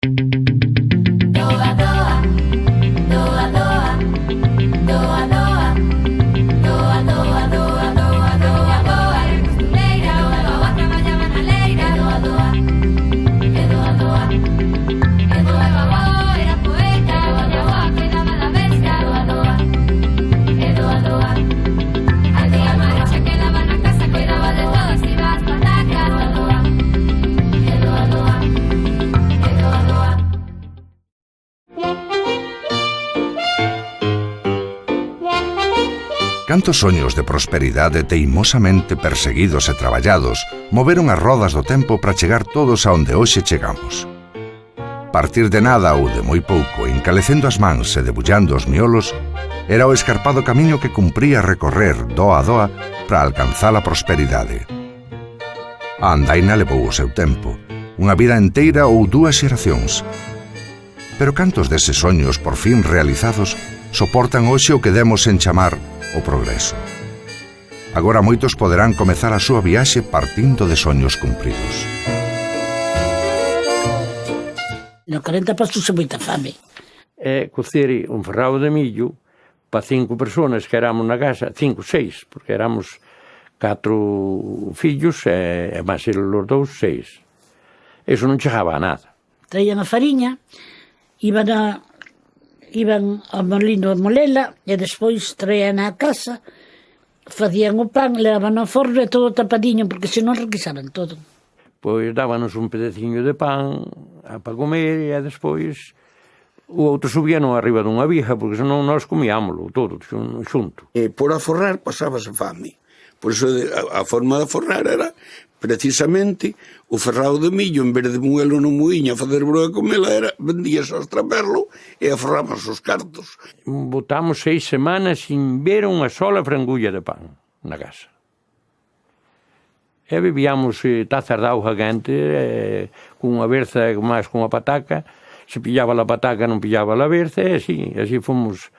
Doa, doa, doa, doa, doa, doa, doa, doa, doa, doa, doa, doa, era costureira, doa, traballaba na leira, doa, doa, e doa, doa, e doa, babó, era poeta, doa, doa, cuidaba da bestia, doa, doa, e doa, doa, a tía Maricha quedaba na casa, cuidaba de todos, iba ás patacas, doa, doa, e doa, doa, e doa, doa. Cantos soños de prosperidade teimosamente perseguidos e traballados moveron as rodas do tempo para chegar todos a onde hoxe chegamos. Partir de nada ou de moi pouco, encalecendo as mans e debullando os miolos, era o escarpado camiño que cumpría recorrer doa a doa para alcanzar a prosperidade. A andaina levou o seu tempo, unha vida enteira ou 2 xeracións. Pero cantos deses soños por fin realizados soportan hoxe o que demos en chamar o progreso. Agora moitos poderán comezar a súa viaxe partindo de soños cumpridos. No 40 pasuse moita fame. Cocer un ferrao de millo para 5 personas que éramos na casa, 5, 6, porque éramos 4 fillos e máis os 2, 6. Eso non chegaba a nada. Traían a fariña, iban ao molino a molela e despois traían á casa, facían o pan, levaban ao forno e todo tapadiño, porque senón requisaban todo. Pois dábanos un pedeciño de pan para comer e despois o outro subíano arriba dunha vija, porque senón nós comíámoslo todo xunto. E por aforrar pasábase fame. Por iso a forma de aforrar era precisamente o ferrao de millo, en vez de moelo no muiño a facer broa e comela, era vendías ao traperlo e aforramos os cartos. Botamos 6 semanas sin ver unha sola frangulla de pan na casa. E bebíamos tazas de auga quente cunha berza e máis cunha pataca. Se pillaba a pataca non pillaba a berza e así fomos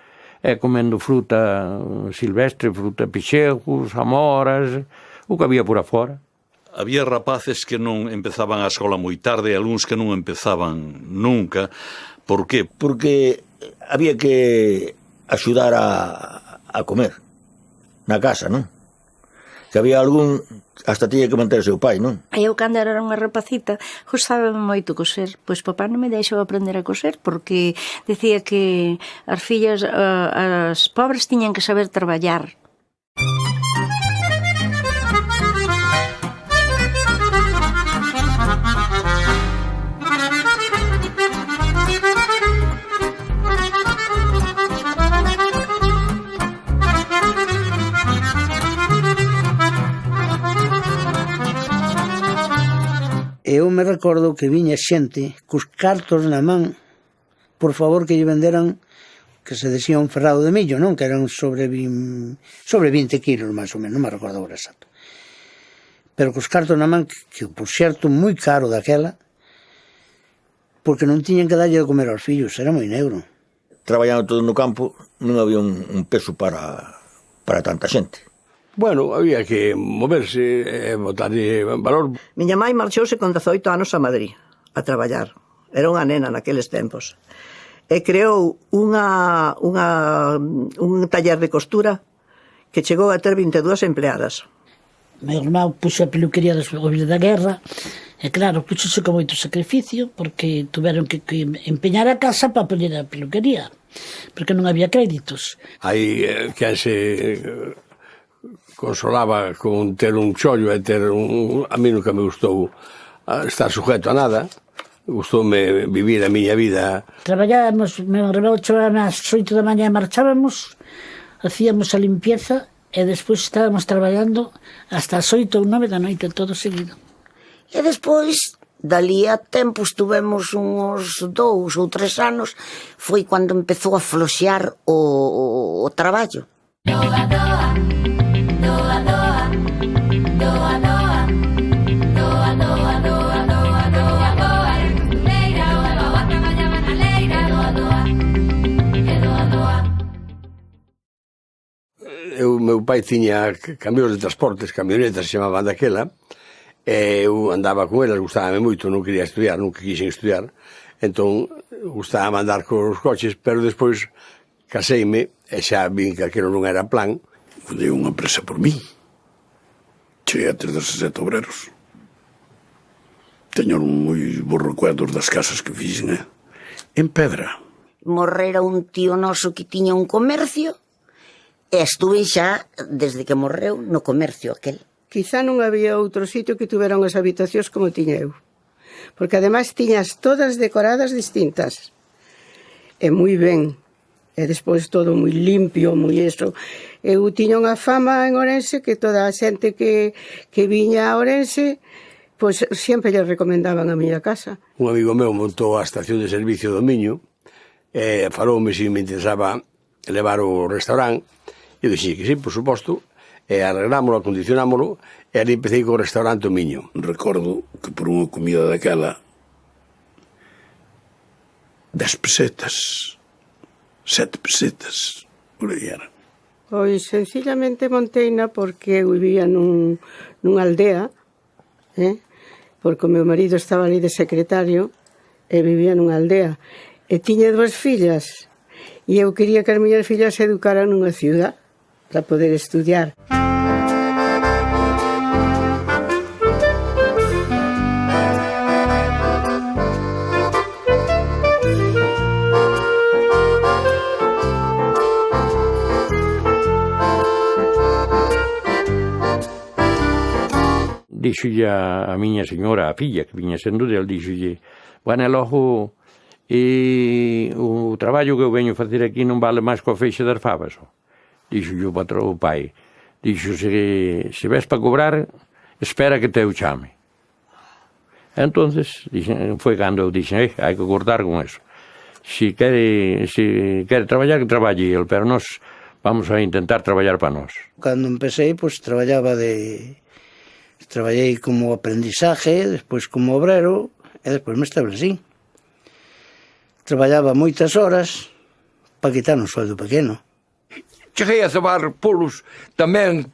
comendo fruta silvestre, fruta pixegos, amoras, o que había por afora. Había rapaces que non empezaban a escola moi tarde e algúns que non empezaban nunca. Por qué? Porque había que axudar a comer na casa, non? Que había algún hasta tiña que manter o seu pai, non? Eu, cando era unha rapacita, gustaba moito coser. Pois papá non me deixou aprender a coser porque dicía que as fillas, as pobres, tiñan que saber traballar. Eu me recordo que viña xente cos cartos na man, por favor que lle venderan, que se decía un ferrado de millo, non? Que eran sobre 20 kilos, máis ou menos, non me recordo agora exacto. Pero cos cartos na man, que por certo moi caro daquela, porque non tiñan que darlle de comer aos fillos, era moi negro. Traballando todo no campo, non había un peso para tanta xente. Bueno, había que moverse e botarlle valor. Miña mãe marchouse con 18 anos a Madrid a traballar. Era unha nena naqueles tempos. E creou un taller de costura que chegou a ter 22 empleadas. Meu irmão puxo a peluquería despois da guerra e claro, puxose con moito sacrificio porque tuveron que empeñar a casa para poñer a peluquería porque non había créditos. Aí quen se consolaba con ter un chollo e ter a mí nunca me gustou estar sujeto a nada. Gustoume vivir a miña vida. Traballábamos, meu irmão chamaba ás 8 da mañá e marchábamos, hacíamos a limpieza e despois estábamos traballando hasta as 8 ou 9 da noite todo seguido. E despois, dali a tempo, estuvemos uns 2 ou 3 anos, foi cando empezou a floxear o traballo. Doa, doa, doa, doa, doa, doa, doa, doa, doa, doa, doa, doa, era costureira, doa, traballaba na leira, doa, doa, e doa, doa. Meu pai tiña camións de transportes, camionetas se chamaban daquela, Eu andaba con elas, gustábame moito, non quería estudiar, nunca quixen estudiar, entón gustábame andar cos coches, pero despois caseime e xa vin que aquilo non era plan. Fundei unha empresa por mí. Cheguei a ter 17 obreros. Teño moi bons recuerdos das casas que fixen, en pedra. Morrera un tío noso que tiña un comercio e estuve xa, desde que morreu, no comercio aquel. Quizá non había outro sitio que tuvera unhas habitacións como tiña eu. Porque ademais tiñas todas decoradas distintas. E moi ben. E despois todo moi limpio, moi eso. Eu tiña unha fama en Ourense que toda a xente que viña a Ourense, pois sempre lle recomendaban a miña casa. Un amigo meu montou a estación de servicio do Miño e faloume se me interesaba levar o restaurante. Eu dixi que sí, por suposto, e arreglámoslo, acondicionámoslo, e ali empecé co restaurante o Miño. Recordo que por unha comida daquela 10 pesetas, 7 pesetas, por aí era. Pois sencillamente monteina porque eu vivía nunha aldea, porque o meu marido estaba ali de secretario e vivía nunha aldea. E tiña 2 fillas e eu quería que as miñas fillas se educaran nunha ciudad para poder estudiar. Díxolle a miña señora, a filla, que viña sendo del, díxolle, bueno, logo, o traballo que eu veño facer aquí non vale máis co feixe das fabas. Díxolle o patrón, o pai. Dixo, se ves para cobrar, espera que te eu chame. Entonces, foi cando eu dixen, hai que cortar con eso. Se quere traballar, que traballe el, pero nós vamos a intentar traballar para nós. Cando empecé, pois traballei como aprendizaje, despois como obrero, e despois me establecí. Traballaba moitas horas para quitar un sueldo pequeno. Cheguei a cebar polos, tamén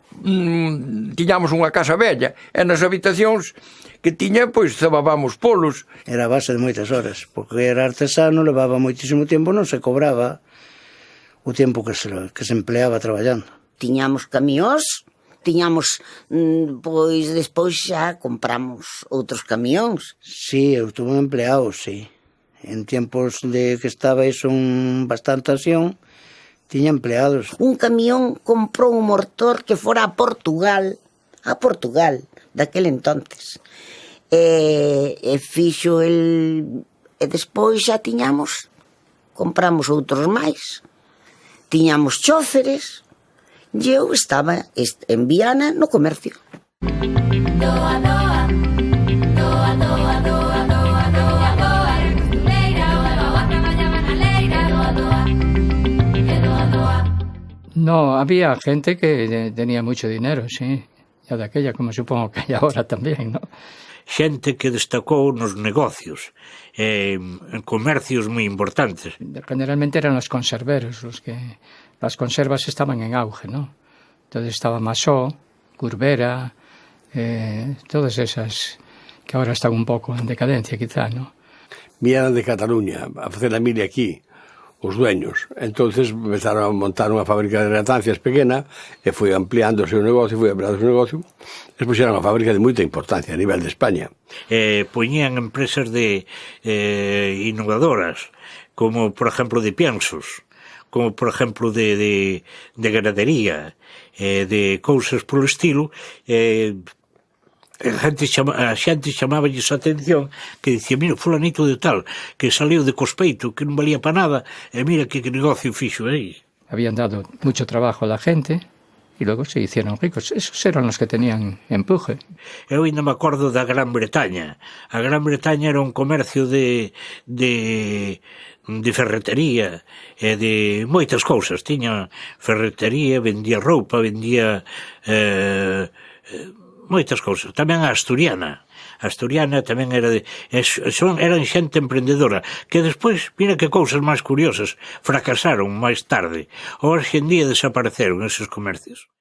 tiñamos unha casa bella, e nas habitacións que tiña, pois cebábamos polos. Era a base de moitas horas, porque era artesano, levaba moitísimo tempo, non se cobraba o tempo que se empleaba traballando. Tiñamos camións, tiñamos, pois despois xa compramos outros camións. Sí, eu estuve empleado, sí. En tiempos de que estaba iso bastante acción, tiña empleados. Un camión comprou un motor que fora a Portugal, daquel entonces. E fixo el... E despois xa compramos outros máis. Tiñamos chóferes, e eu estaba en Viana no comercio. Doa, doa, doa, doa, doa, doa, doa, doa, costureira, doa, traballaba na leira, doa, doa, doa, doa. No, había gente que tenía mucho dinero, sí, ya de aquella, como supongo que hay ahora también, ¿no? Xente que destacou nos negocios, en comercios moi importantes. Generalmente eran los conserveros, las conservas estaban en auge, ¿no? Entonces estaba Masó, Curbera, todas esas que ahora están un poco en decadencia, quizá, ¿no? Vieran de Cataluña a facer a mili aquí, os dueños. Entonces empezaron a montar unha fábrica de ratancias pequena e foi ampliando o seu negocio, foi ampliando o seu negocio. Despois era unha fábrica de moita importancia a nivel de España. Poñían empresas innovadoras, como, por exemplo, de piensos, como, por exemplo, de ganadería, de cousas polo estilo. A xente chamáballes a atención, que dicía, mira, fulanito de tal, que saliu de Cospeito, que non valía para nada, e mira que negocio fixo aí. Habían dado mucho trabajo a la gente y luego se hicieron ricos. Esos eran los que tenían empuje. Eu ainda me acordo da Gran Bretaña. A Gran Bretaña era un comercio de ferretería e de moitas cousas. Tiña ferretería, vendía roupa, vendía moitas cousas. Tamén a Asturiana. A Asturiana tamén era eran xente emprendedora, que despois, mira que cousas máis curiosas, fracasaron máis tarde. Hoxe en día desapareceron esos comercios.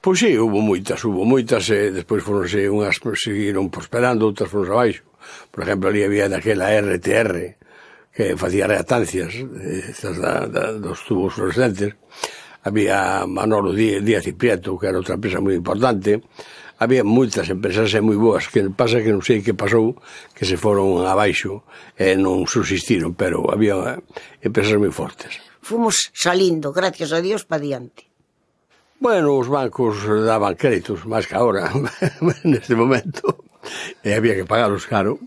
Pois sí, hubo moitas, e despois foronse unhas seguiron prosperando, outras foronse abaixo. Por exemplo, ali había daquela RTR, que facía reactancias, estas dos tubos fluorescentes. Había Manolo Díaz y Prieto, que era outra empresa moi importante. Había moitas empresas moi boas, que pasa que non sei que pasou, que se foron abaixo e non subsistiron, pero había empresas moi fortes. Fomos salindo, gracias a Dios, pa diante. Bueno, os bancos daban créditos, máis que agora, neste momento, e había que pagarlos caro.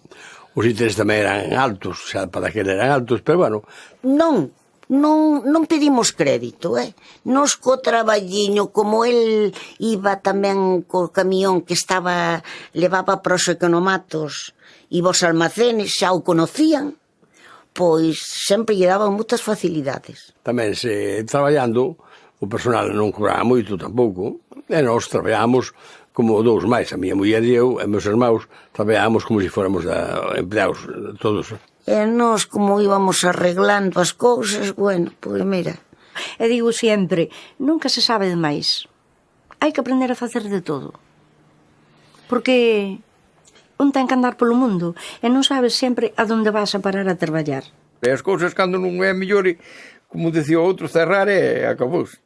Os intereses tamén eran altos, xa para aquel eran altos, pero bueno. Non pedimos crédito, Nos co traballiño, como el iba tamén co camión que levaba pros economatos e vos almacenes, xa o conocían, pois sempre lle daban moitas facilidades. Tamén se traballando, o personal non cobraba moito tampouco, e nós traballábamos como dous máis, a miña muller e eu, e meus irmãos, traballábamos como se fóramos empleados todos. E nós, como íbamos arreglando as cousas, bueno, pois mira. E digo sempre, nunca se sabe de máis. Hai que aprender a facer de todo. Porque un ten que andar polo mundo e non sabes sempre a donde vas a parar a traballar. E as cousas cando non é mellor, como dicía outro, cerrar e acabouse.